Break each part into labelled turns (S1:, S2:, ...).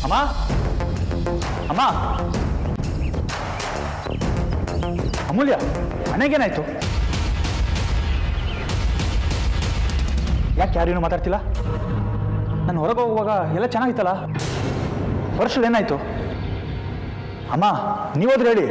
S1: ಅಮ್ಮ ಅಮ್ಮ ಅಮೂಲ್ಯ ಮನೆಗೇನಾಯ್ತು? ಯಾಕೆ ಯಾರೇನು ಮಾತಾಡ್ತಿಲ್ಲ? ನಾನು ಹೊರಗೆ ಹೋಗುವಾಗ ಎಲ್ಲ ಚೆನ್ನಾಗಿತ್ತಲ್ಲ, ವರ್ಷದಲ್ಲಿ ಏನಾಯ್ತು? ಅಮ್ಮ ನೀವಾದ್ರೂ ಹೇಳಿ.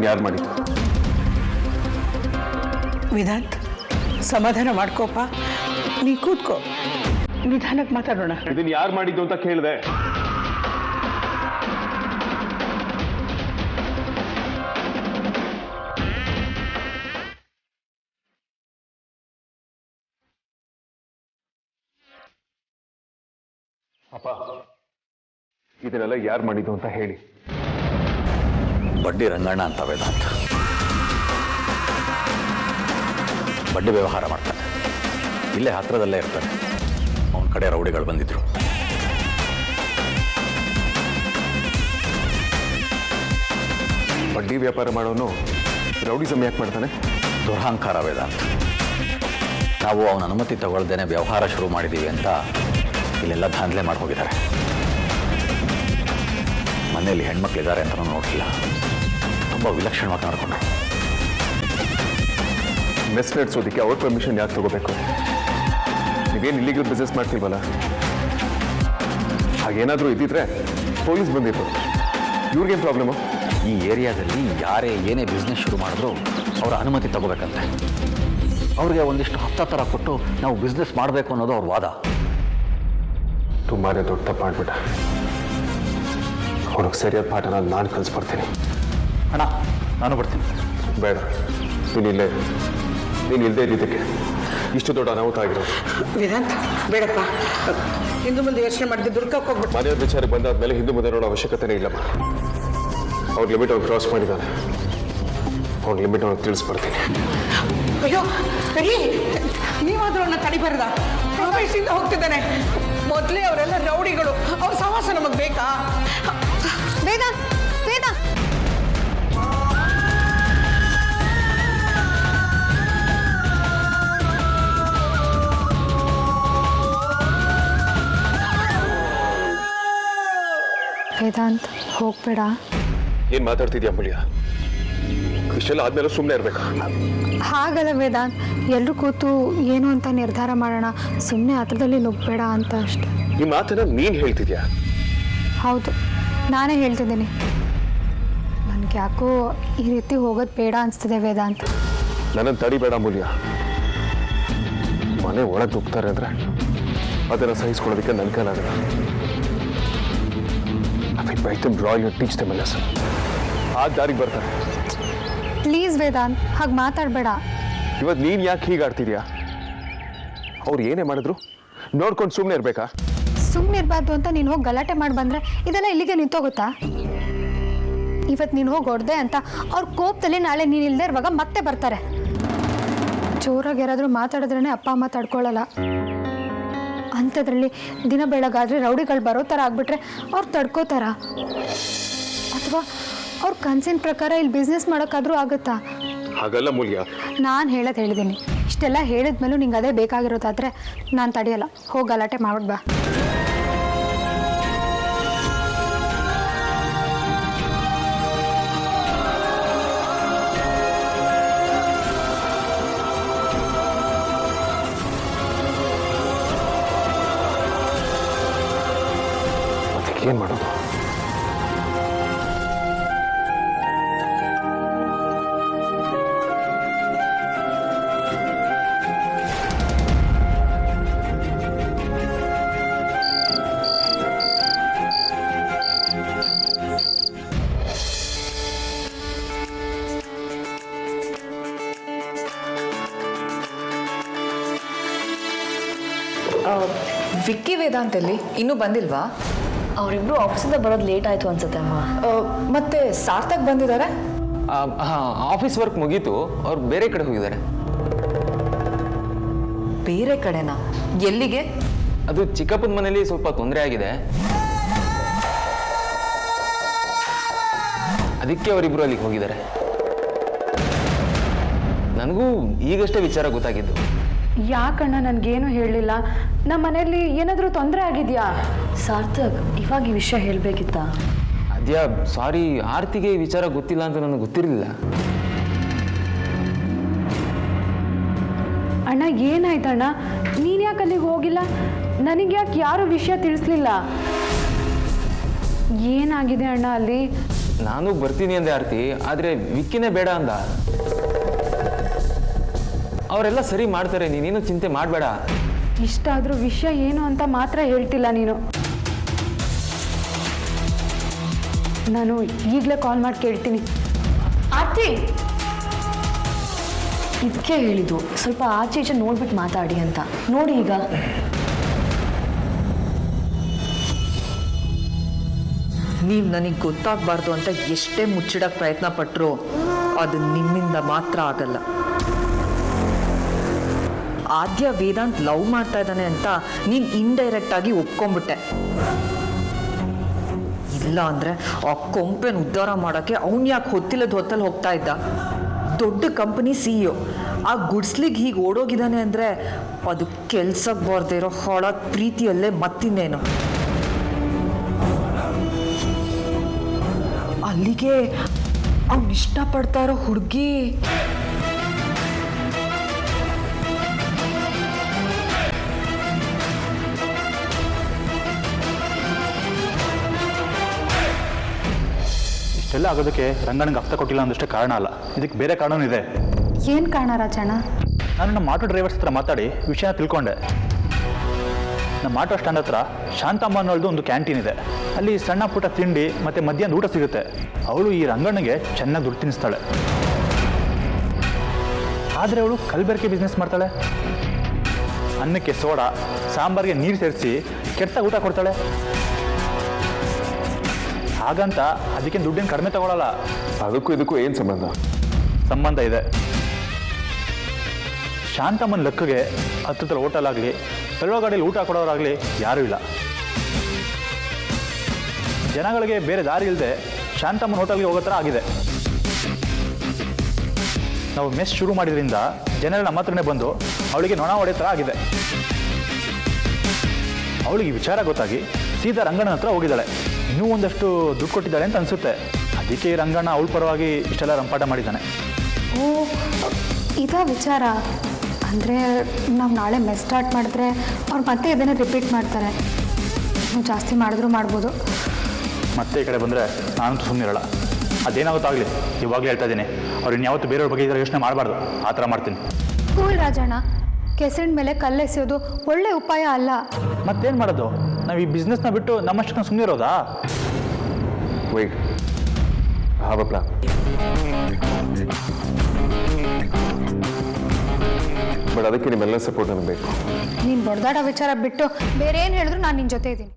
S2: ಯಾರು ಮಾಡಿದ್ದು?
S3: ವೇದಾಂತ್, ಸಮಾಧಾನ ಮಾಡ್ಕೋಪ್ಪ, ನೀ ಕೂತ್ಕೋ, ನಿಧಾನಕ್ಕೆ ಮಾತಾಡೋಣ.
S2: ಇದನ್ನ ಯಾರು ಮಾಡಿದ್ದು ಅಂತ ಕೇಳಿದೆ. ಅಪ್ಪ, ಇದನ್ನೆಲ್ಲ ಯಾರು ಮಾಡಿದ್ದು ಅಂತ ಹೇಳಿ.
S1: ಬಡ್ಡಿ ರಂಗಣ್ಣ ಅಂತ ವೇದಾಂತ್ ಬಡ್ಡಿ ವ್ಯವಹಾರ ಮಾಡ್ತಾನೆ. ಇಲ್ಲೇ ಹತ್ರದಲ್ಲೇ ಇರ್ತಾನೆ. ಅವನ ಕಡೆ ರೌಡಿಗಳು ಬಂದಿದ್ರು.
S2: ಬಡ್ಡಿ ವ್ಯಾಪಾರ ಮಾಡೋನು ರೌಡಿಸಮ್ ಯಾಕೆ ಮಾಡ್ತಾನೆ?
S1: ದುರಹಂಕಾರ ವೇದಾಂತ್. ನಾವು ಅವನ ಅನುಮತಿ ತಗೊಳ್ದೇನೆ ವ್ಯವಹಾರ ಶುರು ಮಾಡಿದ್ದೀವಿ ಅಂತ ಇಲ್ಲೆಲ್ಲ ದಾಂಧಲೆ ಮಾಡಿ ಹೋಗಿದ್ದಾರೆ. ಮನೆಯಲ್ಲಿ ಹೆಣ್ಮಕ್ಳಿದ್ದಾರೆ ಅಂತ ನಾನು ನೋಡಲಿಲ್ಲ. ತುಂಬ ವಿಲಕ್ಷಣವಾಗಿ ನಡ್ಕೊಂಡ್ರು.
S2: ಮೆಸ್ ನಡೆಸೋದಕ್ಕೆ ಅವ್ರ ಪರ್ಮಿಷನ್ ಯಾಕೆ ತಗೋಬೇಕು? ನೀವೇನು ಇಲ್ಲಿಗಲ್ ಬಿಸ್ನೆಸ್ ಮಾಡ್ತೀವಲ್ಲ, ಹಾಗೇನಾದರೂ ಇದ್ದಿದ್ರೆ ಪೊಲೀಸ್ ಬಂದಿತ್ತು. ಇವ್ರಿಗೇನು ಪ್ರಾಬ್ಲಮ್ಮು?
S1: ಈ ಏರಿಯಾದಲ್ಲಿ ಯಾರೇ ಏನೇ ಬಿಸ್ನೆಸ್ ಶುರು ಮಾಡಿದ್ರು ಅವರ ಅನುಮತಿ ತಗೋಬೇಕಂತೆ. ಅವ್ರಿಗೆ ಒಂದಿಷ್ಟು ಹತ್ತಾತರ ಕೊಟ್ಟು ನಾವು ಬಿಸ್ನೆಸ್ ಮಾಡಬೇಕು ಅನ್ನೋದು ಅವ್ರ ವಾದ.
S2: ತುಂಬಾ ದೊಡ್ಡ ತಪ್ಪು ಮಾಡ್ಬಿಟ್ಟ. ಅವ್ರಿಗೆ ಸರಿಯಾದ ಪಾಠನ ನಾನು ಕಲಿಸ್ಕೊಡ್ತೀನಿ.
S1: ಅಣ್ಣ ನಾನು ಬರ್ತೀನಿ.
S2: ಬೇಡ, ನೀನು ಇಲ್ಲದೆ ಇದ್ದಿದ್ದಕ್ಕೆ ಇಷ್ಟು ದೊಡ್ಡ ಅನಾಹುತ ಆಗಿರೋದು.
S3: ವೇದಾಂತ್ ಬೇಡಪ್ಪ, ಹಿಂದೂ ಮುಂದೆ ಯೋಚನೆ ಮಾಡಿದ್ದು ದುರ್ಗಕ್ಕೆ ಹೋಗ್ಬಿಟ್ಟು.
S2: ಮನೆಯ ವಿಚಾರ ಬಂದಾದ್ಮೇಲೆ ಹಿಂದೂ ಮುಂದೆ ನೋಡೋ ಅವಶ್ಯಕತೆನೇ ಇಲ್ಲಮ್ಮ. ಅವ್ರ ಲಿಮಿಟ್ ಅವ್ರು ಕ್ರಾಸ್ ಮಾಡಿದ್ದಾನೆ. ಅವ್ರ ಲಿಮಿಟ್ ಅವ್ರಿಗೆ ತಿಳಿಸ್ಬರ್ತೀನಿ.
S3: ಅಯ್ಯೋ ಸರಿ, ನೀವಾದ್ರೂ ಅವನ್ನ ತಡಿಬಾರ್ದ? ಪ್ರವೇಶದಿಂದ ಹೋಗ್ತಿದ್ದಾನೆ. ಮೊದಲೇ ಅವರೆಲ್ಲ ರೌಡಿಗಳು, ಅವ್ರ ಸಹವಾಸ ನಮಗೆ ಬೇಕಾ?
S4: ವೇದಾಂತ್, ವೇದಾಂತ್, ವೇದಾಂತ್ ಹೋಗ್ಬೇಡ.
S2: ಏನು ಮಾತಾಡ್ತಿದ್ಯಾ ಅಮೂಲ್ಯ? ಇಷ್ಟೆಲ್ಲ ಆದ್ಮೇಲೆ ಸುಮ್ಮನೆ ಇರ್ಬೇಕಾ?
S4: ಹಾಗಲ್ಲ ವೇದಾಂತ್, ಎಲ್ಲರೂ ಕೂತು ಏನು ಅಂತ ನಿರ್ಧಾರ ಮಾಡೋಣ, ಸುಮ್ಮನೆ ಹತ್ರದಲ್ಲಿ ನುಗ್ಬೇಡ ಅಂತ ಅಷ್ಟೆ.
S2: ಈ ಮಾತನ್ನ ನೀನು ಹೇಳ್ತಿದ್ಯಾ?
S4: ಹೌದು, ನಾನೇ ಹೇಳ್ತಿದ್ದೀನಿ. ನನಗೆ ಯಾಕೋ ಈ ರೀತಿ ಹೋಗೋದು ಬೇಡ ಅನಿಸ್ತಿದೆ ವೇದಾಂತ್.
S2: ನನ್ನನ್ನು ತಡಿಬೇಡ ಅಮೂಲ್ಯ. ಮನೆ ಒಳಗೆ ನುಗ್ತಾರೆ ಅಂದರೆ ಅದನ್ನು ಸಹಿಸ್ಕೊಳ್ಳೋದಕ್ಕೆ ನನ್ನ ಕೈಲಾಗಲ್ಲ. Teach them a lesson. ಆ ದಾರಿಗೆ ಬರ್ತಾರೆ.
S4: ಪ್ಲೀಸ್ ವೇದಾಂತ್, ಹಾಗೆ ಮಾತಾಡಬೇಡ.
S2: ಇವತ್ತು ನೀನು ಯಾಕೆ ಹೀಗೆ ಆಡ್ತಿದ್ಯಾ? ಅವ್ರು ಏನೇ ಮಾಡಿದ್ರು ನೋಡ್ಕೊಂಡು ಸುಮ್ಮನೆ ಇರಬೇಕಾ?
S4: ಸುಮ್ಮನೆ ಇರಬಾರ್ದು ಅಂತ ನೀನು ಹೋಗಿ ಗಲಾಟೆ ಮಾಡಿ ಬಂದರೆ ಇದೆಲ್ಲ ಇಲ್ಲಿಗೆ ನಿಂತೋಗುತ್ತಾ? ಇವತ್ತು ನೀನು ಹೋಗಿ ಹೊಡೆದೆ ಅಂತ ಅವ್ರ ಕೋಪದಲ್ಲಿ ನಾಳೆ ನೀನು ಇಲ್ಲದೆ ಇರುವಾಗ ಮತ್ತೆ ಬರ್ತಾರೆ. ಜೋರಾಗಿ ಯಾರಾದರೂ ಮಾತಾಡಿದ್ರೇ ಅಪ್ಪ ಅಮ್ಮ ತಡ್ಕೊಳ್ಳಲ್ಲ. ಅಂಥದ್ರಲ್ಲಿ ದಿನ ಬೆಳಗಾದರೆ ರೌಡಿಗಳು ಬರೋ ಥರ ಆಗಿಬಿಟ್ರೆ ಅವ್ರು ತಡ್ಕೋತಾರ? ಅಥವಾ ಅವ್ರ ಕನಸಿನ ಪ್ರಕಾರ ಇಲ್ಲಿ ಬಿಸ್ನೆಸ್ ಮಾಡೋಕ್ಕಾದ್ರೂ ಆಗುತ್ತಾ?
S2: ಹಾಗಲ್ಲ ಮೂಲ್ಯ.
S4: ನಾನು ಹೇಳಿದ್ದೀನಿ. ಇಷ್ಟೆಲ್ಲ ಹೇಳಿದ್ಮೇಲೂ ನಿಂಗೆ ಅದೇ ಬೇಕಾಗಿರೋದಾದರೆ ನಾನು ತಡೆಯಲ್ಲ. ಹೋಗಿ ಗಲಾಟೆ ಮಾಡ್ಬಿಟ್ಟು ಬಾ.
S2: ಏನು ಮಾಡೋದು?
S5: ವಿಕ್ಕಿ ವೇದಾಂತಲ್ಲಿ ಇನ್ನೂ ಬಂದಿಲ್ವಾ?
S6: ಅವರಿಬ್ರು ಆಫೀಸಿಂದ ಬರೋದು ಲೇಟ್ ಆಯಿತು ಅನ್ಸುತ್ತೆ ಅಮ್ಮ.
S5: ಮತ್ತೆ ಸಾರ್ಥಕ್ ಬಂದಿದ್ದಾರೆ?
S7: ಆಫೀಸ್ ವರ್ಕ್ ಮುಗೀತು, ಅವ್ರು ಬೇರೆ ಕಡೆ ಹೋಗಿದ್ದಾರೆ.
S5: ಬೇರೆ ಕಡೆನಾ? ಎಲ್ಲಿಗೆ?
S7: ಅದು ಚಿಕ್ಕಪ್ಪನ ಮನೇಲಿ ಸ್ವಲ್ಪ ತೊಂದರೆ ಆಗಿದೆ, ಅದಕ್ಕೆ ಅವರಿಬ್ರು ಅಲ್ಲಿಗೆ ಹೋಗಿದ್ದಾರೆ. ನನಗೂ ಈಗಷ್ಟೇ ವಿಚಾರ ಗೊತ್ತಾಗಿದ್ದು.
S8: ಯಾಕಣ್ಣ ನನಗೇನು ಹೇಳಲಿಲ್ಲ? ನಮ್ಮ ಮನೆಯಲ್ಲಿ ಏನಾದರೂ ತೊಂದರೆ ಆಗಿದೆಯಾ?
S6: ಸಾರ್ಥಕ್ ಇವಾಗ ಈ ವಿಷಯ ಹೇಳಬೇಕಿತ್ತಾ?
S7: ಅದ್ಯಾ ಸಾರಿ, ಆರ್ತಿಗೆ ಈ ವಿಚಾರ ಗೊತ್ತಿಲ್ಲ ಅಂತ ನನಗೆ ಗೊತ್ತಿರಲಿಲ್ಲ.
S8: ಅಣ್ಣ ಏನಾಯ್ತಣ್ಣ? ನೀನು ಯಾಕೆ ಅಲ್ಲಿಗೆ ಹೋಗಿಲ್ಲ? ನನಗೆ ಯಾಕೆ ಯಾರು ವಿಷಯ ತಿಳಿಸ್ಲಿಲ್ಲ? ಏನಾಗಿದೆ ಅಣ್ಣ ಅಲ್ಲಿ?
S7: ನಾನು ಬರ್ತೀನಿ ಅಂದೆ ಆರ್ತಿ, ಆದರೆ ವಿಕ್ಕಿನೇ ಬೇಡ ಅಂದ. ಅವರೆಲ್ಲ ಸರಿ ಮಾಡ್ತಾರೆ, ನೀನೇನು ಚಿಂತೆ ಮಾಡಬೇಡ.
S8: ಇಷ್ಟಾದರೂ ವಿಷಯ ಏನು ಅಂತ ಮಾತ್ರ ಹೇಳ್ತಿಲ್ಲ ನೀನು. ನಾನು ಈಗಲೇ ಕಾಲ್ ಮಾಡಿ ಕೇಳ್ತೀನಿ.
S6: ಆರ್ತಿ, ಇದಕ್ಕೆ ಹೇಳಿದ್ದು ಸ್ವಲ್ಪ ಆಚೆ ಈಚೆ ನೋಡ್ಬಿಟ್ಟು ಮಾತಾಡಿ ಅಂತ. ನೋಡಿ ಈಗ
S5: ನೀವು ನನಗೆ ಗೊತ್ತಾಗಬಾರ್ದು ಅಂತ ಎಷ್ಟೇ ಮುಚ್ಚಿಡಕ್ಕೆ ಪ್ರಯತ್ನ ಪಟ್ಟರು ಅದು ನಿಮ್ಮಿಂದ ಮಾತ್ರ ಆಗಲ್ಲ. ಆದ್ಯ ವೇದಾಂತ್ ಲವ್ ಮಾಡ್ತಾ ಇದ್ದಾನೆ ಅಂತ ನೀನು ಇಂಡೈರೆಕ್ಟ್ ಆಗಿ ಒಪ್ಕೊಂಡ್ಬಿಟ್ಟೆ. ಇಲ್ಲ ಅಂದರೆ ಆ ಕೊಂಪೆನ ಉದ್ಧಾರ ಮಾಡೋಕ್ಕೆ ಅವ್ನು ಯಾಕೆ ಹೊತ್ತಲ್ಲಿ ಹೋಗ್ತಾ ಇದ್ದ? ದೊಡ್ಡ ಕಂಪನಿ CEO ಆ ಗುಡ್ಸ್ಲಿಗೆ ಹೀಗೆ ಓಡೋಗಿದ್ದಾನೆ ಅಂದರೆ ಅದು ಕೆಲ್ಸಕ್ಕೆ ಬರ್ದೇ ಇರೋ ಹಾಳಾದ ಪ್ರೀತಿಯಲ್ಲೇ ಮತ್ತಿನ್ನೇನು. ಅಲ್ಲಿಗೆ ಅವ್ನು ಇಷ್ಟಪಡ್ತಾ ಇರೋ ಹುಡುಗಿ
S9: ಇಷ್ಟೆಲ್ಲ ಆಗೋದಕ್ಕೆ ರಂಗನಿಗೆ ಅರ್ಥ ಕೊಟ್ಟಿಲ್ಲ ಅಂದಷ್ಟೇ ಕಾರಣ ಅಲ್ಲ, ಇದಕ್ಕೆ ಬೇರೆ ಕಾರಣನೂ ಇದೆ.
S4: ಏನು ಕಾರಣ ರಾಜಣ್ಣ?
S9: ನಾನು ನಮ್ಮ ಆಟೋ ಡ್ರೈವರ್ಸ್ ಹತ್ರ ಮಾತಾಡಿ ವಿಷಯನ ತಿಳ್ಕೊಂಡೆ. ನಮ್ಮ ಆಟೋ ಸ್ಟ್ಯಾಂಡ್ ಹತ್ರ ಶಾಂತಮ್ಮ ಅನ್ನೋದು ಒಂದು ಕ್ಯಾಂಟೀನ್ ಇದೆ. ಅಲ್ಲಿ ಸಣ್ಣ ಪುಟ್ಟ ತಿಂಡಿ ಮತ್ತು ಮಧ್ಯಾಹ್ನ ಊಟ ಸಿಗುತ್ತೆ. ಅವಳು ಈ ರಂಗಣ್ಣಗೆ ಚೆನ್ನಾಗಿ ದುಡ್ಡು ತಿನ್ನಿಸ್ತಾಳೆ. ಆದರೆ ಅವಳು ಕಲಬೆರಕೆ ಬಿಸ್ನೆಸ್ ಮಾಡ್ತಾಳೆ. ಅನ್ನಕ್ಕೆ ಸೋಡಾ, ಸಾಂಬಾರಿಗೆ ನೀರು ಸೇರಿಸಿ ಕೆಟ್ಟ ಊಟ ಕೊಡ್ತಾಳೆ. ಹಾಗಂತ ಅದಕ್ಕೆ ದುಡ್ಡೇನು ಕಡಿಮೆ ತಗೊಳ್ಳಲ್ಲ.
S2: ಅದಕ್ಕೂ ಇದಕ್ಕೂ ಏನು
S9: ಸಂಬಂಧ ಇದೆ. ಶಾಂತಮ್ಮನ ಲೆಕ್ಕಗೆ ಹತ್ತಿರ ಹೋಟೆಲ್ ಆಗಲಿ, ಎಲ್ಲೋ ಗಾಡಿಯಲ್ಲಿ ಊಟ ಕೊಡೋರಾಗಲಿ ಯಾರೂ ಇಲ್ಲ. ಜನಗಳಿಗೆ ಬೇರೆ ದಾರಿ ಇಲ್ಲದೆ ಶಾಂತಮ್ಮನ ಹೋಟೆಲ್ಗೆ ಹೋಗೋ ಥರ ಆಗಿದೆ. ನಾವು ಮೆಸ್ ಶುರು ಮಾಡಿದ್ರಿಂದ ಜನರು ನಮ್ಮ ಹತ್ರನೇ ಬಂದು ಅವಳಿಗೆ ನೊಣ ಹೊಡೆಯೋ ಥರ ಆಗಿದೆ. ಅವಳಿಗೆ ವಿಚಾರ ಗೊತ್ತಾಗಿ ಸೀದಾ ರಂಗಣ್ಣನ ಹತ್ರ ಹೋಗಿದ್ದಾಳೆ. ಇನ್ನೂ ಒಂದಷ್ಟು ದುಡ್ಡು ಕೊಟ್ಟಿದ್ದಾಳೆ ಅಂತ ಅನಿಸುತ್ತೆ. ಅದಕ್ಕೆ ಈ ರಂಗಣ್ಣ ಅವಳ ಪರವಾಗಿ ಇಷ್ಟೆಲ್ಲ ರಂಪಾಟ ಮಾಡಿದ್ದಾನೆ.
S4: ಓ, ಇದಾ ವಿಚಾರ? ಅಂದರೆ ನಾವು ನಾಳೆ ಮೆಸ್ ಸ್ಟಾರ್ಟ್ ಮಾಡಿದ್ರೆ ಅವ್ರು ಮತ್ತೆ ಇದನ್ನೇ ರಿಪೀಟ್ ಮಾಡ್ತಾರೆ. ನೀವು ಜಾಸ್ತಿ ಮಾಡಿದ್ರೂ ಮಾಡ್ಬೋದು.
S9: ಮತ್ತೆ ಈ ಕಡೆ ಬಂದರೆ ನಾನಂತೂ ಸುಮ್ಮನಿರಲ್ಲ. ಅದೇನಾಗುತ್ತಾಗಲಿ, ಇವಾಗಲೇ ಹೇಳ್ತಾ ಇದ್ದೀನಿ, ಅವ್ರು ಇನ್ಯಾವತ್ತು ಬೇರೆಯವ್ರ ಬಗ್ಗೆ ಇದರ ಯೋಚನೆ ಮಾಡಬಾರ್ದು. ಆ ಥರ ಮಾಡ್ತೀನಿ.
S4: ಕೂಲ್ ರಾಜಣ್ಣ, ಕೆಸರಿನ ಮೇಲೆ ಕಲ್ಲೆಸೆಯೋದು ಒಳ್ಳೆ ಉಪಾಯ ಅಲ್ಲ.
S9: ಮತ್ತೇನು ಮಾಡೋದು? ನಾವು ಈ ಬಿಸ್ನೆಸ್ನ ಬಿಟ್ಟು ನಮ್ಮಷ್ಟಕ್ಕೆ ನಾವು ಸುಮ್ಮನೆ ಇರೋದಾ?
S2: Wait, have a plan. But ಅದಕ್ಕೆ ನಿಮ್ಮೆಲ್ಲ ಸಪೋರ್ಟ್ ನನಗೆ ಬೇಕು.
S4: ನೀನು ಬಡ್ದಾಡೋ ವಿಚಾರ ಬಿಟ್ಟು ಬೇರೆ ಏನು ಹೇಳಿದ್ರು ನಾನು ನಿನ್ನ ಜೊತೆ ಇದ್ದೀನಿ.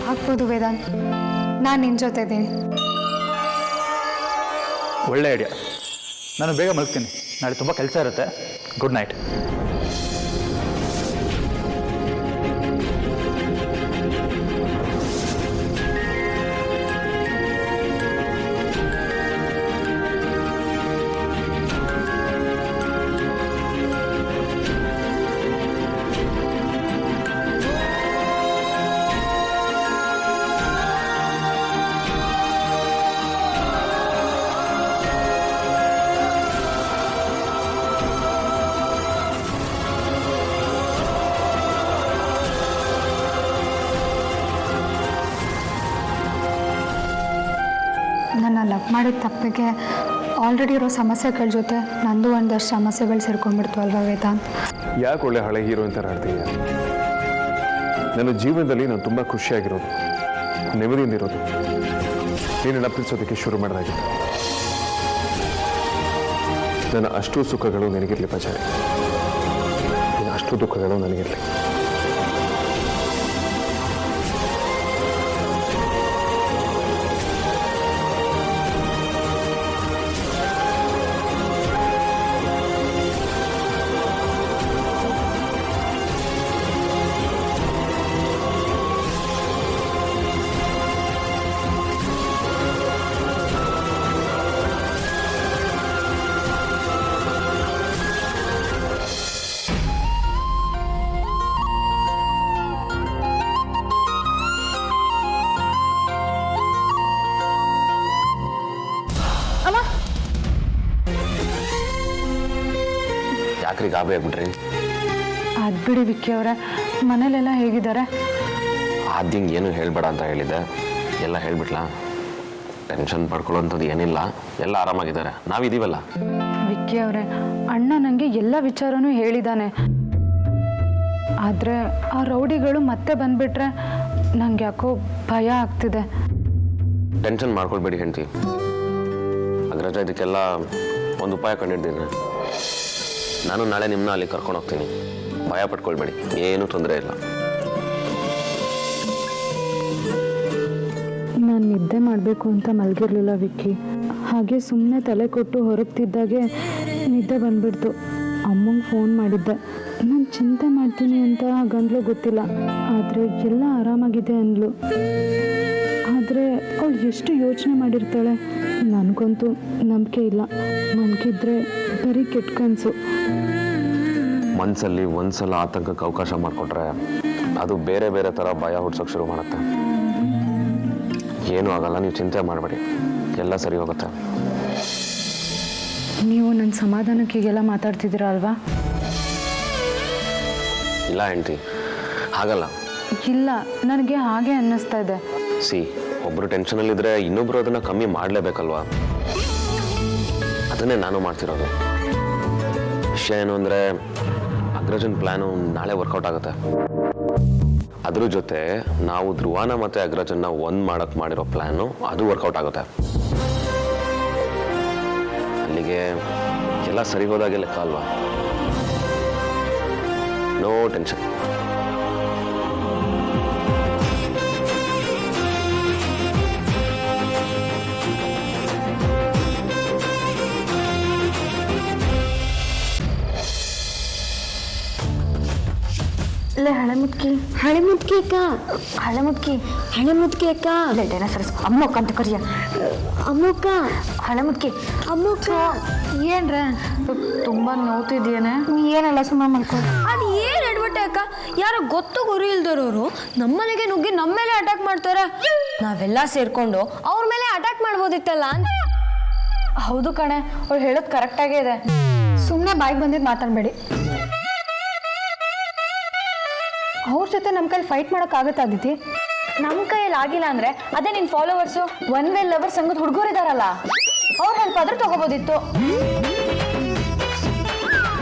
S4: ಆಗ್ಬೋದು ವೇದಾಂತ್, ನಾನು ನಿನ್ನ ಜೊತೆ ಇದ್ದೀನಿ.
S9: ಒಳ್ಳೆ ಐಡಿಯಾ. ನಾನು ಬೇಗ ಮಲಗ್ತೀನಿ, ನಾಳೆ ತುಂಬ ಕೆಲಸ ಇರುತ್ತೆ. Good night.
S4: ಮಾಡಿದ ತಪ್ಪಿಗೆ ಆಲ್ರೆಡಿ ಇರೋ ಸಮಸ್ಯೆಗಳ ಜೊತೆ ನಂದು ಒಂದಷ್ಟು ಸಮಸ್ಯೆಗಳು ಸೇರ್ಕೊಂಡ್ಬಿಡ್ತು ಅಲ್ವಾ ವೇದಾಂತ್?
S2: ಯಾಕೆ ಒಳ್ಳೆ ಹಳೆ ಹೀರೋ ಅಂತ ಆಡ್ತೀಯ? ನನ್ನ ಜೀವನದಲ್ಲಿ ನಾನು ತುಂಬ ಖುಷಿಯಾಗಿರೋದು, ನೆಮ್ಮದಿಯಿಂದ ಇರೋದು ನೀನು ನೆನಪಿಸೋದಕ್ಕೆ ಶುರು ಮಾಡಿದಾಗಿತ್ತು. ನನ್ನ ಅಷ್ಟು ಸುಖಗಳು ನನಗಿರಲಿ ಪಚಾರಿ, ನಿನ್ನ ಅಷ್ಟು ದುಃಖಗಳು ನನಗಿರಲಿ. ಯಾಕ್ರಿ ಗಾಬರಿ ಆಗ್ಬಿಟ್ರಿ?
S8: ಅದು ಬಿಡಿ ವಿಕ್ಕಿ ಅವರೇ, ಮನೇಲೆಲ್ಲ ಹೇಗಿದ್ದಾರೆ?
S2: ಆದ್ಯಂಗೆ ಏನು ಹೇಳ್ಬೇಡ ಅಂತ ಹೇಳಿದ್ದೆ, ಎಲ್ಲ ಹೇಳ್ಬಿಟ್ಲಾ? ಟೆನ್ಷನ್ ಪಡ್ಕೊಳ್ಳೋಂಥದ್ದು ಏನಿಲ್ಲ, ಎಲ್ಲ ಆರಾಮಾಗಿದ್ದಾರೆ, ನಾವಿದ್ದೀವಲ್ಲ.
S8: ವಿಕ್ಕಿ ಅವರೇ, ಅಣ್ಣ ನನಗೆ ಎಲ್ಲ ವಿಚಾರನೂ ಹೇಳಿದ್ದಾನೆ. ಆದರೆ ಆ ರೌಡಿಗಳು ಮತ್ತೆ ಬಂದ್ಬಿಟ್ರೆ ನಂಗೆ ಯಾಕೋ ಭಯ ಆಗ್ತಿದೆ.
S2: ಟೆನ್ಷನ್ ಮಾಡ್ಕೊಳ್ಬೇಡಿ ಹೆಂಡ್ತಿ. ಅಗ್ರಜ ಇದಕ್ಕೆಲ್ಲ ಒಂದು ಉಪಾಯ ಕಂಡಿಡ್ತೀನಿ. ನಾನು ನಾಳೆ ನಿಮ್ಮನ್ನ ಅಲ್ಲಿ ಕರ್ಕೊಂಡು ಹೋಗ್ತೀನಿ, ಭಯ ಪಟ್ಕೊಳ್ಬೇಡಿ, ಏನೂ ತೊಂದರೆ ಇಲ್ಲ.
S8: ನಾನು ನಿದ್ದೆ ಮಾಡಬೇಕು ಅಂತ ಮಲಗಿರಲಿಲ್ಲ ವಿಕ್ಕಿ. ಹಾಗೆ ಸುಮ್ಮನೆ ತಲೆ ಕೊಟ್ಟು ಹೊರಗ್ತಿದ್ದಾಗೆ ನಿದ್ದೆ ಬಂದ್ಬಿಡ್ತು. ಅಮ್ಮಂಗೆ ಫೋನ್ ಮಾಡಿದ್ದೆ. ನಾನು ಚಿಂತೆ ಮಾಡ್ತೀನಿ ಅಂತ ಗಂಟ್ಲು ಗೊತ್ತಿಲ್ಲ, ಆದರೆ ಎಲ್ಲ ಆರಾಮಾಗಿದೆ ಅಂದ್ಲು. ಆದರೆ ಅವಳು ಎಷ್ಟು ಯೋಚನೆ ಮಾಡಿರ್ತಾಳೆ, ನನಗಂತೂ ನಂಬಿಕೆ ಇಲ್ಲ. ಮನ್ಗಿದ್ರೆ ಬರೀ ಕೆಟ್ಟ ಕನಸು.
S2: ಮನಸ್ಸಲ್ಲಿ ಒಂದ್ಸಲ ಆತಂಕಕ್ಕೆ ಅವಕಾಶ ಮಾಡಿಕೊಟ್ರೆ ಅದು ಬೇರೆ ಬೇರೆ ಥರ ಭಯ ಹುಡ್ಸೋಕೆ ಶುರು ಮಾಡುತ್ತೆ. ಏನೂ ಆಗಲ್ಲ, ನೀವು ಚಿಂತೆ ಮಾಡಬೇಡಿ, ಎಲ್ಲ ಸರಿ ಹೋಗುತ್ತೆ.
S8: ನೀವು ನನ್ನ ಸಮಾಧಾನಕ್ಕೆ ಹೀಗೆಲ್ಲ ಮಾತಾಡ್ತಿದ್ದೀರಾ ಅಲ್ವಾ?
S2: ಇಲ್ಲ ಹೆಂಡ್ತಿ, ಹಾಗಲ್ಲ.
S8: ಇಲ್ಲ, ನನಗೆ ಹಾಗೆ ಅನ್ನಿಸ್ತಾ ಇದೆ.
S2: ಒಬ್ಬರು ಟೆನ್ಷನಲ್ಲಿದ್ದರೆ ಇನ್ನೊಬ್ಬರು ಅದನ್ನು ಕಮ್ಮಿ ಮಾಡಲೇಬೇಕಲ್ವಾ? ಅದನ್ನೇ ನಾನು ಮಾಡ್ತಿರೋದು. ವಿಷಯ ಏನು ಅಂದರೆ, ಅಗ್ರಜನ್ ಪ್ಲ್ಯಾನು ನಾಳೆ ವರ್ಕೌಟ್ ಆಗುತ್ತೆ. ಅದ್ರ ಜೊತೆ ನಾವು ಧ್ರುವನ ಮತ್ತು ಅಗ್ರಜನ್ನ ಒಂದು ಮಾಡೋಕ್ಕೆ ಮಾಡಿರೋ ಪ್ಲ್ಯಾನು ಅದು ವರ್ಕೌಟ್ ಆಗುತ್ತೆ. ಅಲ್ಲಿಗೆ ಎಲ್ಲ ಸರಿ ಹೋದಾಗೆ ಲೆಕ್ಕ ಅಲ್ವಾ? No tension.
S6: ಅಲ್ಲೇ ಹಳೆ ಮುದ್ಕಿ ಅಕ್ಕ, ಹಳೆ ಮುದ್ಕಿ ಅಕ್ಕ, ಲೇಟೇನ ಸರಿಸ್ ಅಮ್ಮಕ್ಕ ಅಂತ ಕರಿಯ. ಅಮ್ಮಕ್ಕ, ಹಳೆ ಮುದ್ಕಿ ಅಮ್ಮಕ್ಕ.
S4: ಏನ್ರ
S6: ತುಂಬ ನೋವ್ತಿದ್ಯೇನೆ?
S4: ಏನೆಲ್ಲ ಸುಮ್ಮನೆ ಮಾಡ್ಕೊ.
S6: ಅದು ಏನು ಎಡ್ವಟ್ಟೆ ಅಕ್ಕ, ಯಾರೋ ಗೊತ್ತು ಗುರಿ ಇಲ್ದರೋರು ನಮ್ಮನೆಗೆ ನುಗ್ಗಿ ನಮ್ಮ ಮೇಲೆ ಅಟ್ಯಾಕ್ ಮಾಡ್ತಾರೆ. ನಾವೆಲ್ಲ ಸೇರ್ಕೊಂಡು ಅವ್ರ ಮೇಲೆ ಅಟ್ಯಾಕ್ ಮಾಡ್ಬೋದಿತ್ತಲ್ಲ ಅಂತ.
S8: ಹೌದು ಕಣೆ, ಅವ್ರು ಹೇಳೋದು ಕರೆಕ್ಟಾಗೇ ಇದೆ.
S4: ಸುಮ್ಮನೆ ಬಾಯಿಗೆ ಬಂದಿದ್ದು ಮಾತಾಡಬೇಡಿ. ಅವ್ರ ಜೊತೆ ನಮ್ಮ ಕೈಲಿ ಫೈಟ್ ಮಾಡೋಕ್ಕಾಗತ್ತಾ ಅದಿತಿ?
S6: ನಮ್ಮ ಕೈಯಲ್ಲಿ ಆಗಿಲ್ಲ ಅಂದ್ರೆ ಅದೇ ನಿನ್ನ ಫಾಲೋವರ್ಸು ಒನ್ ವೇ ಲವರ್ ಸಂಘದ ಹುಡುಗರಿದಾರಲ್ಲ, ಅವ್ರ ಹೆಲ್ಪ್ ಆದ್ರೂ ತಗೋಬೋದಿತ್ತು.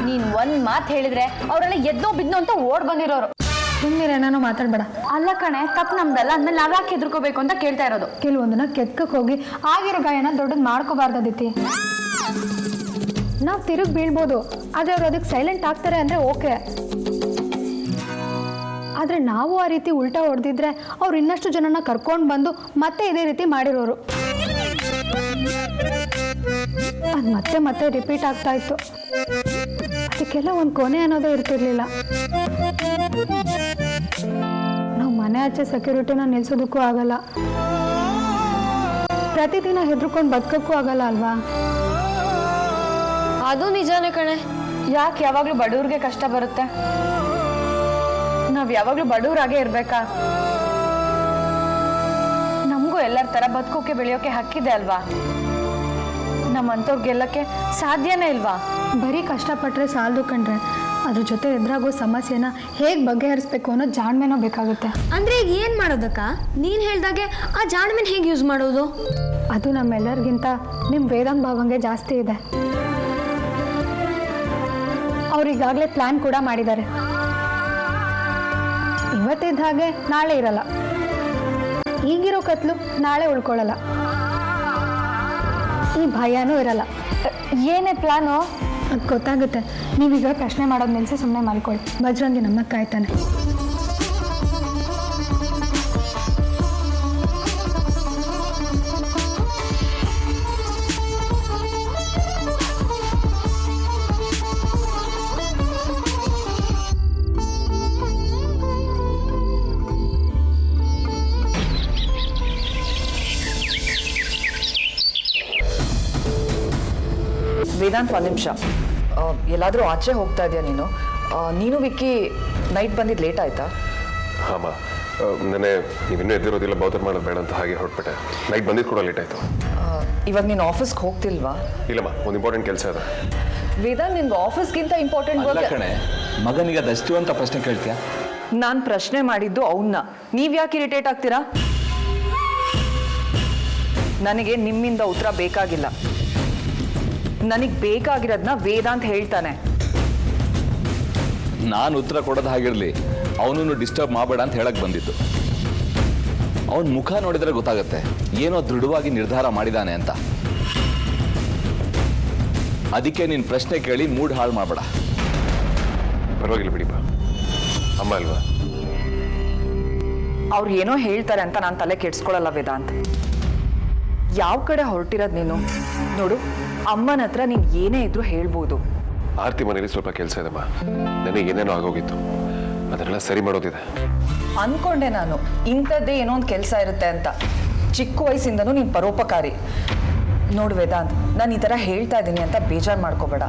S6: ನೀನು ಒಂದು ಮಾತು ಹೇಳಿದ್ರೆ ಅವರೆಲ್ಲ ಎದ್ದೋ ಬಿದ್ನೋ ಅಂತ ಓಡ್ ಬಂದಿರೋರು.
S4: ಸುಮ್ಮನೆ ಏನಾನು ಮಾತಾಡಬೇಡ.
S6: ಅಲ್ಲ ಕಣೆ, ತಪ್ಪು ನಮ್ದಲ್ಲ, ಅಂದ್ಮೇಲೆ ನಾವು ಯಾಕೆ ಹೆದರ್ಕೋಬೇಕು ಅಂತ ಕೇಳ್ತಾ ಇರೋದು.
S4: ಕೆಲವೊಂದನ್ನ ಕೆತ್ಕಕ್ಕೆ ಹೋಗಿ ಆಗಿರೋ ಗಾಯನ ದೊಡ್ಡದು ಮಾಡ್ಕೋಬಾರ್ದು ಅದಿತಿ. ನಾವು ತಿರುಗಿ ಬೀಳ್ಬೋದು, ಆದರೆ ಅವ್ರು ಅದಕ್ಕೆ ಸೈಲೆಂಟ್ ಆಗ್ತಾರೆ ಅಂದರೆ ಓಕೆ. ಆದರೆ ನಾವು ಆ ರೀತಿ ಉಲ್ಟಾ ಹೊಡೆದಿದ್ರೆ ಅವ್ರು ಇನ್ನಷ್ಟು ಜನನ ಕರ್ಕೊಂಡು ಬಂದು ಮತ್ತೆ ಇದೇ ರೀತಿ ಮಾಡಿರೋರು. ಅದು ಮತ್ತೆ ಮತ್ತೆ ರಿಪೀಟ್ ಆಗ್ತಾ ಇತ್ತು. ಅದಕ್ಕೆಲ್ಲ ಒಂದು ಕೊನೆ ಅನ್ನೋದೇ ಇರ್ತಿರ್ಲಿಲ್ಲ. ನಾವು ಮನೆ ಆಚೆ ಸೆಕ್ಯೂರಿಟಿನ ನಿಲ್ಸೋದಕ್ಕೂ ಆಗಲ್ಲ, ಪ್ರತಿದಿನ ಹೆದರ್ಕೊಂಡು ಬದುಕಕ್ಕೂ ಆಗಲ್ಲ ಅಲ್ವಾ?
S6: ಅದು ನಿಜಾನೇ ಕಣೆ.
S8: ಯಾಕೆ ಯಾವಾಗಲೂ ಬಡವ್ರಿಗೆ ಕಷ್ಟ ಬರುತ್ತೆ? ನಾವು ಯಾವಾಗಲೂ ಬಡವರಾಗೇ ಇರಬೇಕಾ? ನಮಗೂ ಎಲ್ಲರ ಥರ ಬದುಕೋಕೆ ಬೆಳೆಯೋಕೆ ಹಕ್ಕಿದೆ ಅಲ್ವಾ? ನಮ್ಮಂಥವ್ರು ಗೆಲ್ಲಕ್ಕೆ ಸಾಧ್ಯನೇ ಇಲ್ವಾ?
S4: ಬರೀ ಕಷ್ಟಪಟ್ಟರೆ ಸಾಲದು ಕಣ್ರೆ. ಅದ್ರ ಜೊತೆ ಎದುರಾಗೋ ಸಮಸ್ಯೆನ ಹೇಗೆ ಬಗೆಹರಿಸ್ಬೇಕು ಅನ್ನೋ ಜಾಣ್ಮೆನೋ ಬೇಕಾಗುತ್ತೆ.
S6: ಅಂದರೆ ಈಗ ಏನು ಮಾಡೋದಕ್ಕ? ನೀನು ಹೇಳ್ದಾಗೆ ಆ ಜಾಣ್ಮೆನ್ ಹೇಗೆ ಯೂಸ್ ಮಾಡೋದು?
S4: ಅದು ನಮ್ಮೆಲ್ಲರಿಗಿಂತ ನಿಮ್ಮ ವೇದಾಂತ್ ಭಾವಂಗೆ ಜಾಸ್ತಿ ಇದೆ. ಅವ್ರು ಈಗಾಗಲೇ ಪ್ಲ್ಯಾನ್ ಕೂಡ ಮಾಡಿದ್ದಾರೆ. ಇವತ್ತಿದ್ದ ಹಾಗೆ ನಾಳೆ ಇರಲ್ಲ, ಈಗಿರೋ ಕತ್ಲು ನಾಳೆ ಉಳ್ಕೊಳ್ಳಲ್ಲ, ಈ ಭಯನೂ ಇರಲ್ಲ.
S6: ಏನೇ ಪ್ಲ್ಯಾನು?
S4: ಅದು ಗೊತ್ತಾಗುತ್ತೆ. ನೀವೀಗ ಪ್ರಶ್ನೆ ಮಾಡೋದು ನಿಲ್ಲಿಸಿ ಸುಮ್ಮನೆ ಮಾಡ್ಕೊಳ್ಳಿ. ಬಜ್ರಂಗಿ ನಮ್ಮನ್ನ ಕಾಯ್ತಾನೆ.
S5: ವೇದಾಂತ್, ಒಂದು ನಿಮಿಷ. ಎಲ್ಲಾದರೂ ಆಚೆ ಹೋಗ್ತಾ ಇದೆಯಾ ನೀನು? ನೀನು ವಿಕ್ಕಿ ನೈಟ್ ಬಂದಿದ್ದು ಲೇಟ್ ಆಯ್ತಾ?
S2: ಹಾಂ, ನೆನ್ನೆ ನೀವಿನ್ನೂ ಎದ್ದಿರೋದಿಲ್ಲ, ಬೌದ್ಧ ಮಾಡೋದು ಬೇಡ ಅಂತ ಹಾಗೆ ಹೊರಟ್ಬಿಟ್ಟೆ. ನೈಟ್ ಬಂದಿದ್ದು ಕೂಡ ಲೇಟ್ ಆಯಿತು.
S5: ಇವಾಗ ನೀನು ಆಫೀಸ್ಗೆ ಹೋಗ್ತಿಲ್ವಾ?
S2: ಇಲ್ಲಮ್ಮ, ಒಂದು ಇಂಪಾರ್ಟೆಂಟ್ ಕೆಲಸ ಇದೆ.
S5: ವೇದಾಂತ್, ನಿನ್ಗೆ ಆಫೀಸ್ಗಿಂತ ಇಂಪಾರ್ಟೆಂಟ್ ವರ್ಕ್.
S7: ಕಣೆ, ಮಗನಿಗೆ ಅದಷ್ಟು ಅಂತ ಪ್ರಶ್ನೆ ಕೇಳ್ತೀಯಾ?
S5: ನಾನು ಪ್ರಶ್ನೆ ಮಾಡಿದ್ದು ಅವನ್ನ. ನೀವು ಯಾಕೆ ಇರಿಟೇಟ್ ಆಗ್ತೀರಾ? ನನಗೆ ನಿಮ್ಮಿಂದ ಉತ್ತರ ಬೇಕಾಗಿಲ್ಲ. ನನಗೆ ಬೇಕಾಗಿರೋದನ್ನ ವೇದಾಂತ್ ಹೇಳ್ತಾನೆ.
S7: ನಾನು ಉತ್ತರ ಕೊಡೋದು ಹಾಗಿರಲಿ, ಅವನನ್ನು ಡಿಸ್ಟರ್ಬ್ ಮಾಡಬೇಡ ಅಂತ ಹೇಳಕ್ ಬಂದಿದ್ದು. ಅವನ ಮುಖ ನೋಡಿದ್ರೆ ಗೊತ್ತಾಗುತ್ತೆ ಏನೋ ದೃಢವಾಗಿ ನಿರ್ಧಾರ ಮಾಡಿದಾನೆ ಅಂತ. ಅದಕ್ಕೆ ನೀನು ಪ್ರಶ್ನೆ ಕೇಳಿ ಮೂಡ್ ಹಾಳು ಮಾಡಬೇಡ.
S2: ಪರವಾಗಿಲ್ಲ ಬಿಡಿಪ್ಪ, ಅಮ್ಮ ಅಲ್ವಾ?
S5: ಅವ್ರು ಏನೋ ಹೇಳ್ತಾರೆ ಅಂತ ನಾನು ತಲೆ ಕೆಡ್ಸ್ಕೊಳ್ಳಲ್ಲ ವೇದಾಂತ್. ಯಾವ ಕಡೆ ಹೊರಟಿರೋದು ನೀನು? ನೋಡು, ಅಮ್ಮನ ಹತ್ರ ನೀನು ಏನೇ ಇದ್ರೂ ಹೇಳ್ಬೋದು.
S2: ಆರ್ತಿ ಮನೇಲಿ ಸ್ವಲ್ಪ ಕೆಲಸ ಇದೆಮ್ಮ. ನನಗೆ ಏನೇನೋ ಆಗೋಗಿತ್ತು, ಅದನ್ನೆಲ್ಲ ಸರಿ ಮಾಡೋದಿದೆ.
S5: ಅನ್ಕೊಂಡೆ ನಾನು ಇಂಥದ್ದೇ ಏನೋ ಒಂದು ಕೆಲಸ ಇರುತ್ತೆ ಅಂತ. ಚಿಕ್ಕ ವಯಸ್ಸಿಂದನೂ ನೀನು ಪರೋಪಕಾರಿ. ನೋಡು ವೇದಾಂತ್, ನಾನು ಈ ಥರ ಹೇಳ್ತಾ ಇದ್ದೀನಿ ಅಂತ ಬೇಜಾರು ಮಾಡ್ಕೋಬೇಡ.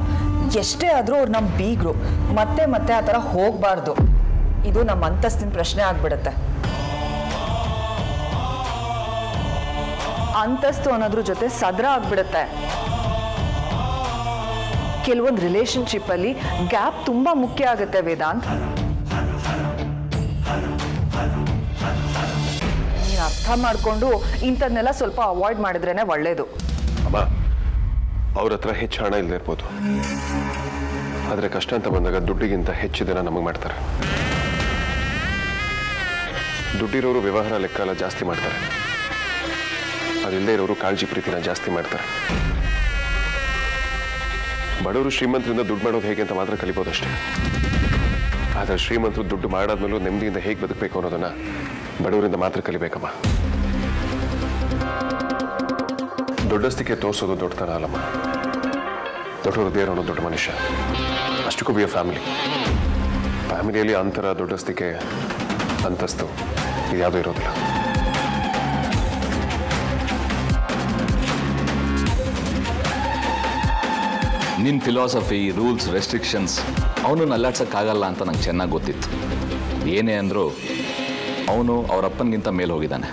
S5: ಎಷ್ಟೇ ಆದರೂ ಅವ್ರು ನಮ್ಮ ಬೀಗರು, ಮತ್ತೆ ಮತ್ತೆ ಆ ಥರ ಹೋಗಬಾರ್ದು. ಇದು ನಮ್ಮ ಅಂತಸ್ತಿನ ಪ್ರಶ್ನೆ ಆಗ್ಬಿಡುತ್ತೆ. ಅಂತಸ್ತು ಅನ್ನೋದ್ರ ಜೊತೆ ಸದ್ರ ಆಗ್ಬಿಡುತ್ತೆ. ಕೆಲವೊಂದು ರಿಲೇಶನ್ಶಿಪ್ಪಲ್ಲಿ ಗ್ಯಾಪ್ ತುಂಬ ಮುಖ್ಯ ಆಗುತ್ತೆ ವೇದಾಂತ್. ನೀನು ಅರ್ಥ ಮಾಡಿಕೊಂಡು ಇಂಥದ್ನೆಲ್ಲ ಸ್ವಲ್ಪ ಅವಾಯ್ಡ್ ಮಾಡಿದ್ರೇನೆ ಒಳ್ಳೇದು.
S2: ಅಮ್ಮ, ಅವ್ರ ಹತ್ರ ಹೆಚ್ಚು ಹಣ ಇಲ್ಲದೆ ಇರ್ಬೋದು, ಆದರೆ ಕಷ್ಟ ಅಂತ ಬಂದಾಗ ದುಡ್ಡಿಗಿಂತ ಹೆಚ್ಚು ದಿನ ನಮಗೆ ಮಾಡ್ತಾರೆ. ದುಡ್ಡಿರೋರು ವ್ಯವಹಾರ ಲೆಕ್ಕ ಎಲ್ಲ ಜಾಸ್ತಿ ಮಾಡ್ತಾರೆ, ಅದಿಲ್ಲದೆ ಇರೋರು ಕಾಳಜಿ ಪ್ರೀತಿನ ಜಾಸ್ತಿ ಮಾಡ್ತಾರೆ. ಬಡವರು ಶ್ರೀಮಂತರಿಂದ ದುಡ್ಡು ಮಾಡೋದು ಹೇಗೆ ಅಂತ ಮಾತ್ರ ಕಲಿಬೋದಷ್ಟೇ. ಆದರೆ ಶ್ರೀಮಂತರು ದುಡ್ಡು ಮಾಡಾದ್ಮೇಲೂ ನೆಮ್ಮದಿಯಿಂದ ಹೇಗೆ ಬದುಕಬೇಕು ಅನ್ನೋದನ್ನ ಬಡವರಿಂದ ಮಾತ್ರ ಕಲಿಬೇಕಮ್ಮ. ದೊಡ್ಡಸ್ತಿಕೆ ತೋರಿಸೋದು ದೊಡ್ಡತನ ಅಲ್ಲಮ್ಮ. ದೊಡ್ಡ ಹೃದಯ ಅನ್ನೋ ದೊಡ್ಡ ಮನುಷ್ಯ. ಅಷ್ಟಕ್ಕೂ ಬಿ ಫ್ಯಾಮಿಲಿಯಲ್ಲಿ ಅಂತರ, ದೊಡ್ಡಸ್ತಿಕೆ, ಅಂತಸ್ತು ಇದ್ಯಾವುದೂ ಇರೋದಿಲ್ಲ.
S7: ನಿನ್ನ ಫಿಲಾಸಫಿ, ರೂಲ್ಸ್, ರೆಸ್ಟ್ರಿಕ್ಷನ್ಸ್ ಅವನು ಅಲ್ಲಾಡ್ಸೋಕ್ಕಾಗಲ್ಲ ಅಂತ ನಂಗೆ ಚೆನ್ನಾಗಿ ಗೊತ್ತಿತ್ತು. ಏನೇ ಅಂದರೂ ಅವನು ಅವರಪ್ಪನಿಗಿಂತ ಮೇಲೆ ಹೋಗಿದ್ದಾನೆ.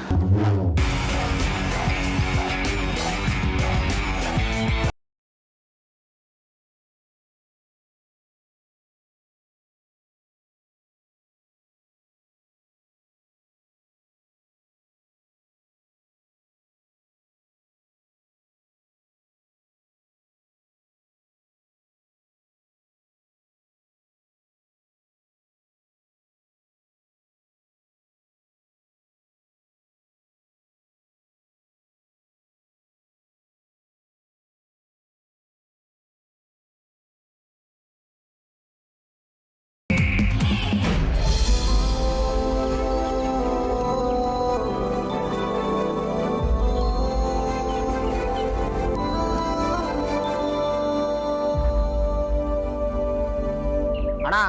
S10: ಅಣ್ಣ,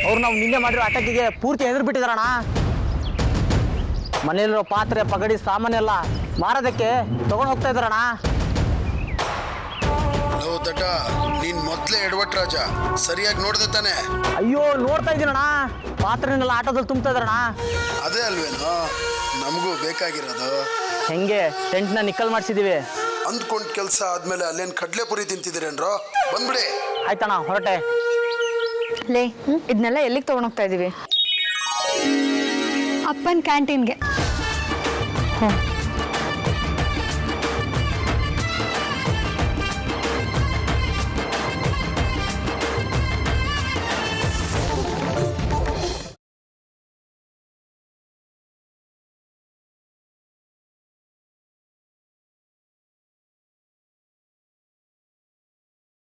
S10: ಅವ್ರು ನಾವು ನಿನ್ನೆ ಮಾಡಿರೋ ಅಟ್ಯಾಕಿಗೆ ಪೂರ್ತಿ ಎದುರು ಬಿಟ್ಟಿದಾರಣ್ಣ. ಮನೆಯಲ್ಲಿರೋ ಪಾತ್ರೆ, ಪಗಡಿ, ಸಾಮಾನೆಲ್ಲ ಮಾರೋದಕ್ಕೆ ತಗೊಂಡು ಹೋಗ್ತಾ ಇದ್ದಾರಣ್ಣ.
S11: ದಡ್ಡ, ನೀನ್ ಮೊದ್ಲೇ ಎಡವಟ್ ರಾಜ, ಸರಿಯಾಗಿ ನೋಡ್ದೆ ತಾನೆ?
S10: ಅಯ್ಯೋ, ನೋಡ್ತಾ ಇದ್ದೀನಣ್ಣ. ಪಾತ್ರೆನೆಲ್ಲ ಆಟೋದಲ್ಲಿ ತುಂಬ್ತಾ ಇದ್ದಾರಣ್ಣ.
S11: ಅದೇ ಅಲ್ವೇನೋ ನಮಗೂ ಬೇಕಾಗಿರೋದು.
S10: ಹೆಂಗೆ ಟೆಂಟ್ನ ನಿಕ್ಕಲ್ ಮಾಡಿಸಿದೀವಿ.
S11: ಅಂದ್ಕೊಂಡ್ ಕೆಲಸ ಆದ್ಮೇಲೆ ಅಲ್ಲೇನ್ ಕಡ್ಲೆಪುರಿ ತಿಂತಿದ್ದೀರೇನ್ರೋ? ಬಂದ್ಬಿಡಿ.
S10: ಆಯ್ತಣ್ಣ, ಹೊರಟೆ.
S6: ಲೇ ಇದನ್ನೆಲ್ಲ ಎಲ್ಲಿಗೆ ತೊಗೊಂಡೋಗ್ತಾ ಇದ್ದೀವಿ?
S4: ಅಪ್ಪನ ಕ್ಯಾಂಟೀನ್ಗೆ.